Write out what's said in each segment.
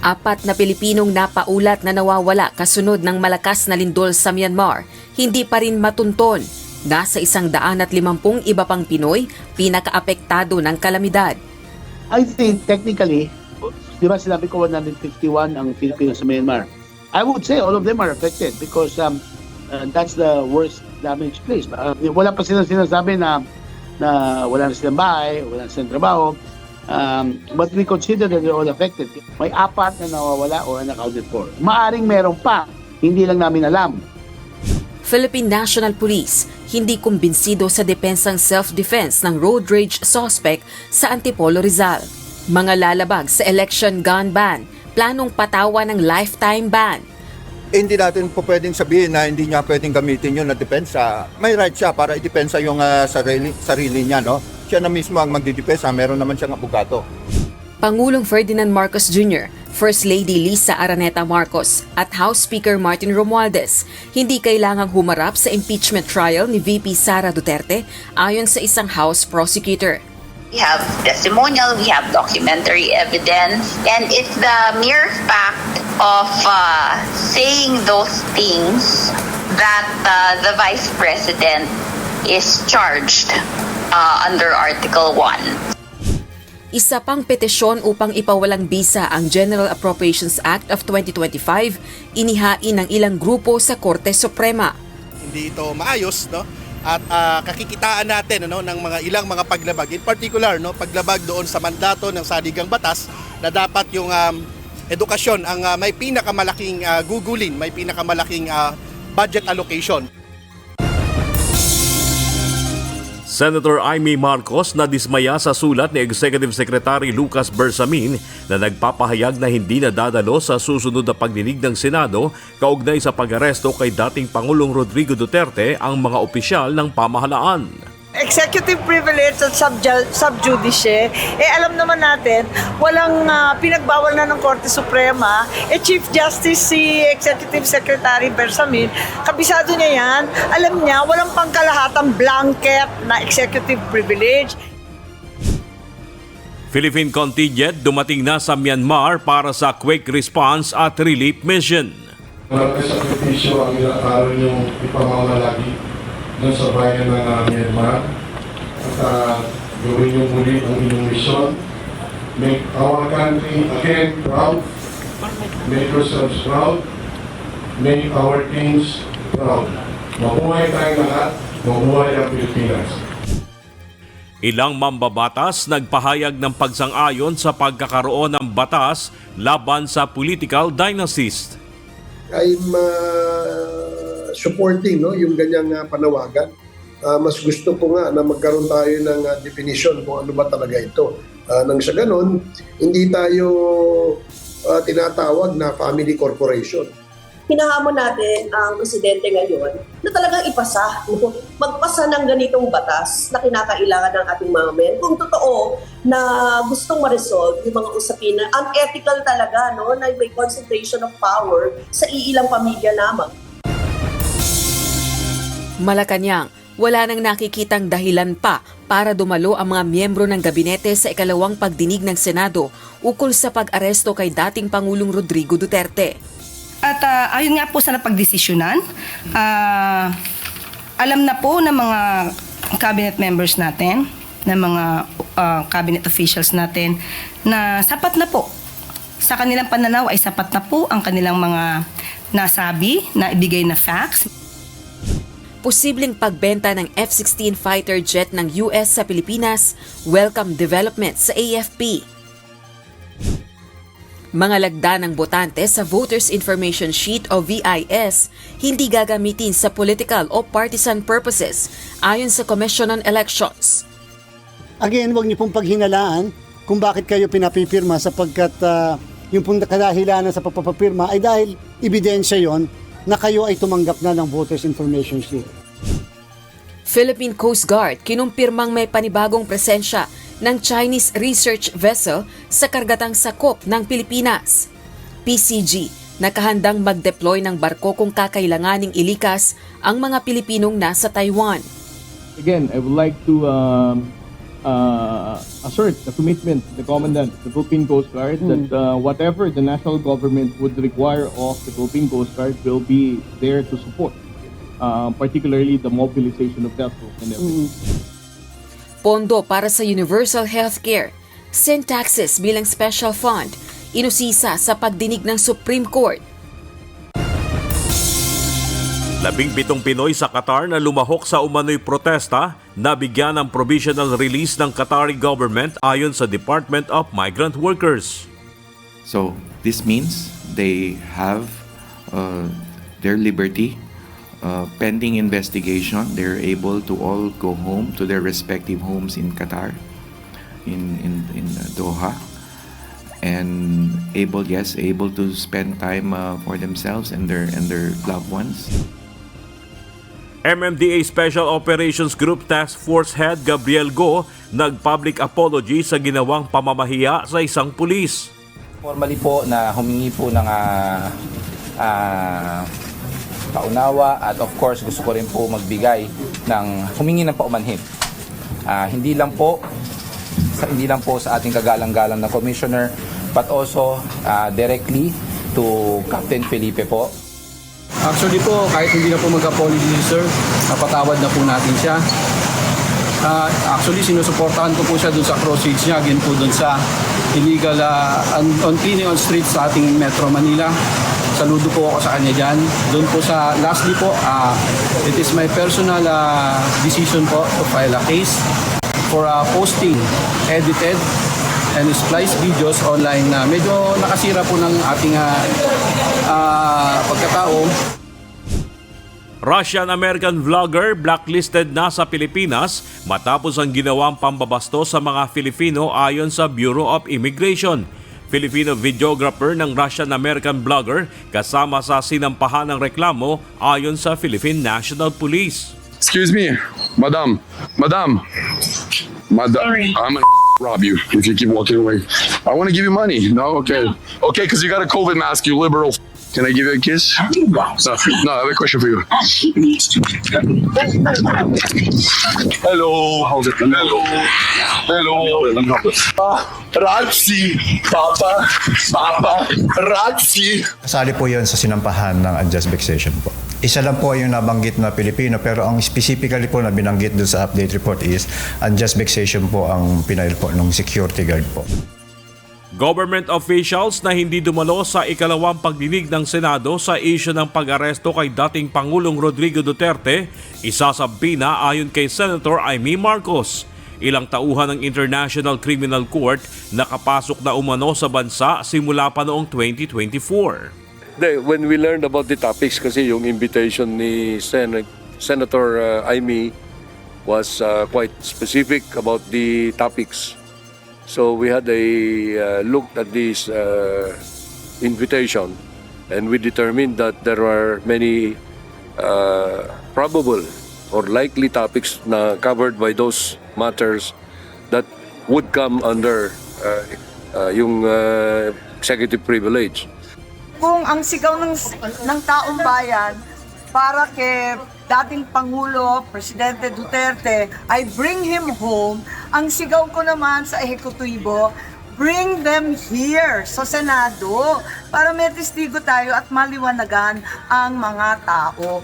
Apat na Pilipinong napaulat na nawawala kasunod ng malakas na lindol sa Myanmar, hindi pa rin matunton. Nasa 150 iba pang Pinoy pinakaapektado ng kalamidad. I think technically, di ba sinabi ko 151 ang Filipino sa Myanmar? I would say all of them are affected because that's the worst damaged place. Wala pa silang sinasabi na wala na silang bahay, wala na silang trabaho. But we consider that they're all affected. May apat na nawawala o unaccounted for. Maaring meron pa, hindi lang namin alam. Philippine National Police hindi kumbinsido sa depensang self-defense ng road rage suspect sa Antipolo, Rizal. Mga lalabag sa election gun ban, planong patawan ng lifetime ban. Hindi natin po pwedeng sabihin na hindi niya pwedeng gamitin yun na depensa. May right siya para i-depensa yung sarili niya, no? Siya na mismo ang magdidepensa, meron naman siyang abogado. Pangulong Ferdinand Marcos Jr., First Lady Lisa Araneta Marcos at House Speaker Martin Romualdez hindi kailangang humarap sa impeachment trial ni VP Sara Duterte ayon sa isang House prosecutor. We have testimonial, we have documentary evidence, and it's the mere fact of saying those things that the Vice President is charged under Article 1. Isa pang petisyon upang ipawalang bisa ang General Appropriations Act of 2025, inihain ng ilang grupo sa Korte Suprema. Hindi ito maayos, no? At kakikitaan natin ng ilang mga paglabag, in particular paglabag doon sa mandato ng saligang batas na dapat yung edukasyon ang may pinakamalaking gugulin, may pinakamalaking budget allocation. Senator Amy Marcos na dismaya sa sulat ni Executive Secretary Lucas Bersamin na nagpapahayag na hindi nadadalo sa susunod na pagdinig ng Senado kaugnay sa pag-aresto kay dating Pangulong Rodrigo Duterte ang mga opisyal ng pamahalaan. Executive privilege at sub judice, alam naman natin, walang pinagbawal na ng Korte Suprema. Chief Justice si Executive Secretary Bersamin, kabisado niya yan, alam niya, walang pangkalahatang blanket na executive privilege. Philippine contingent dumating na sa Myanmar para sa quake response at relief mission. Malaking sakripisyo ang inaaraw niyong ipamamalagi doon sa bayan ng Myanmar at gawin niyo muli ang inyong mission. Make our country again proud. Make yourselves proud. Make our teams proud. Mabuhay tayong lahat. Mabuhay ang Pilipinas. Ilang mambabatas nagpahayag ng pagsang-ayon sa pagkakaroon ng batas laban sa political dynasties. I'm supporting yung ganyang panawagan. Mas gusto ko nga na magkaroon tayo ng definition kung ano ba talaga ito. Nang sa ganun, hindi tayo tinatawag na family corporation. Hinahamon natin ang presidente ngayon na talagang ipasa, magpasa ng ganitong batas na kinakailangan ng ating mga men. Kung totoo na gustong ma-resolve yung mga usapin na unethical talaga, na may concentration of power sa iilang pamilya lamang. Malacanang, wala nang nakikitang dahilan pa para dumalo ang mga miyembro ng gabinete sa ikalawang pagdinig ng Senado ukol sa pag-aresto kay dating Pangulong Rodrigo Duterte. At ayon nga po sa napagdesisyonan, alam na po ng mga cabinet members natin, ng mga cabinet officials natin, na sapat na po. Sa kanilang pananaw ay sapat na po ang kanilang mga nasabi, na ibigay na facts. Posibleng pagbenta ng F-16 fighter jet ng US sa Pilipinas, welcome development sa AFP. Mga lagda ng botante sa Voters Information Sheet o VIS hindi gagamitin sa political o partisan purposes ayon sa Commission on Elections. Again, huwag niyo pong paghinalaan kung bakit kayo pinapipirma sapagkat yung pong kadahilanan sa pagpapapirma ay dahil ebidensya yon na kayo ay tumanggap na ng Voters Information Sheet. Philippine Coast Guard kinumpirmang may panibagong presensya ng Chinese research vessel sa kargatang sakop ng Pilipinas. PCG, nakahandang mag-deploy ng barko kung kakailanganing ilikas ang mga Pilipinong nasa Taiwan. Again, I would like to assert the commitment, the Commandant, the Philippine Coast Guard, that whatever the national government would require of the Philippine Coast Guard will be there to support, particularly the mobilization of vessels and everything. Pondo para sa Universal Healthcare, sin taxes bilang special fund, inusisa sa pagdinig ng Supreme Court. 17 Pinoy sa Qatar na lumahok sa umano'y protesta, nabigyan ng provisional release ng Qatari government ayon sa Department of Migrant Workers. So this means they have their liberty. Pending investigation, they're able to all go home to their respective homes in Qatar, in Doha, and able to spend time for themselves and their loved ones. MMDA Special Operations Group Task Force Head Gabriel Go nag-public apology sa ginawang pamamahiya sa isang pulis. Formally po na humingi po ng paunawa at of course gusto ko rin po magbigay ng humingi ng paumanhin. Hindi lang po sa ating kagalang-galang na commissioner but also directly to Captain Felipe po. Actually po, kahit hindi na po mag-apology sir, napatawad na po natin siya. Actually, sinusuportahan ko po siya dun sa crossings niya, again po dun sa illegal on cleaning on streets sa ating Metro Manila. Saludo po ako sa kanya dyan. Doon po sa, lastly po, it is my personal decision po to file a case for posting edited and spliced videos online na medyo nakasira po ng ating pagkatao. Russian-American vlogger blacklisted na sa Pilipinas matapos ang ginawang pambabasto sa mga Filipino ayon sa Bureau of Immigration. Filipino videographer ng Russian-American vlogger kasama sa sinampahan ng reklamo ayon sa Philippine National Police. Excuse me, madam. Sorry. I'm gonna rob you if you keep walking away. I want to give you money. No, okay. Okay, because you got a COVID mask, you liberal. Can I give you a kiss? No, I have a question for you. Hello. How's it? Hello. Razi. Papa. Razi. Kasali po yun sa sinampahan ng unjust vexation po. Isa lang po yung nabanggit na Pilipino pero ang specifically po na binanggit doon sa update report is unjust vexation po ang pinail po ng security guard po. Government officials na hindi dumalo sa ikalawang pagdinig ng Senado sa issue ng pag-aresto kay dating Pangulong Rodrigo Duterte, isasampi na ayon kay Senator Amy Marcos. Ilang tauhan ng International Criminal Court nakapasok na umano sa bansa simula pa noong 2024. When we learned about the topics, kasi yung invitation ni Senator Amy was quite specific about the topics. So we had a look at this invitation and we determined that there are many probable or likely topics na covered by those matters that would come under yung executive privilege. Kung ang sigaw ng taong bayan para kay dating Pangulo, Presidente Duterte, ay bring him home, ang sigaw ko naman sa ehekutibo, bring them here sa Senado para may testigo tayo at maliwanagan ang mga tao.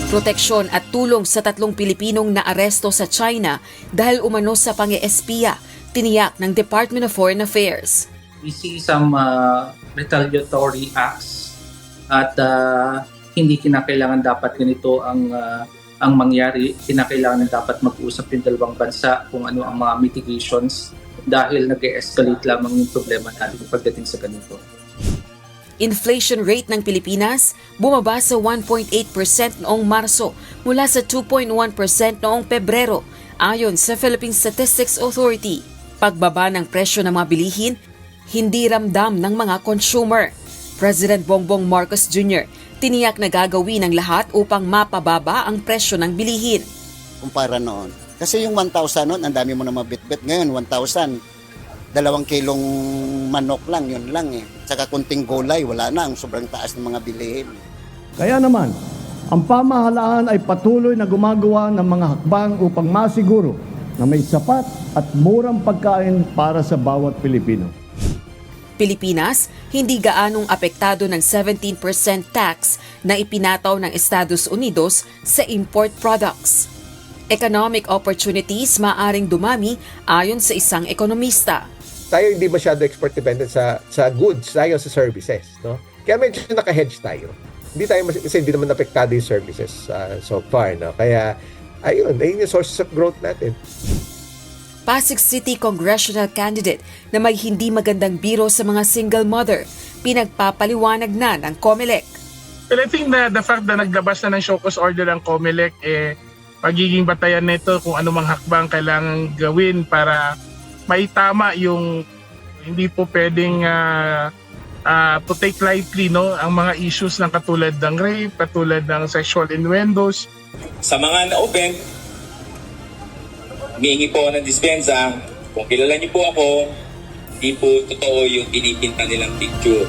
Proteksyon at tulong sa 3 Pilipinong naaresto sa China dahil umano sa pang-espiya, tiniyak ng Department of Foreign Affairs. We see some retaliatory acts at hindi kinakailangan dapat ganito ang mangyari. Kinakailangan dapat mag-usap yung dalawang bansa kung ano ang mga mitigations dahil nag-escalate lamang yung problema natin pagdating sa ganito. Inflation rate ng Pilipinas bumaba sa 1.8% noong Marso mula sa 2.1% noong Pebrero ayon sa Philippine Statistics Authority. Pagbaba ng presyo ng mga bilihin hindi ramdam ng mga consumer. President Bongbong Marcos Jr. tiniyak na gagawin ang lahat upang mapababa ang presyo ng bilihin. Kumpara noon. Kasi yung 1,000 noon, ang dami mo na mabitbit. Ngayon, 1,000, 2 kilong manok lang, yun lang eh. Saka kunting gulay, wala na, ang sobrang taas ng mga bilihin. Kaya naman, Ang pamahalaan ay patuloy na gumagawa ng mga hakbang upang masiguro na may sapat at murang pagkain para sa bawat Pilipino. Pilipinas, hindi gaanong apektado ng 17% tax na ipinataw ng Estados Unidos sa import products. Economic opportunities maaring dumami ayon sa isang ekonomista. Tayo hindi masyado export dependent sa goods, tayo sa services, no? Kaya medyo naka-hedge tayo. Hindi tayo kasi hindi naman apektado yung services so far, no? Kaya ayun yung sources of growth natin. Pasig City congressional candidate na may hindi magandang biro sa mga single mother, pinagpapaliwanag na ng COMELEC. Well, I think na the fact na naglabas na ng show cause order ng COMELEC, pagiging batayan nito kung anumang hakbang kailangan gawin para maitama yung hindi po pwedeng to take lightly, no, ang mga issues ng katulad ng rape, katulad ng sexual innuendos. Sa mga na-offend, humihingi po ako ng dispensa. Kung kilala niyo po ako, hindi po totoo yung pinipinta nilang picture.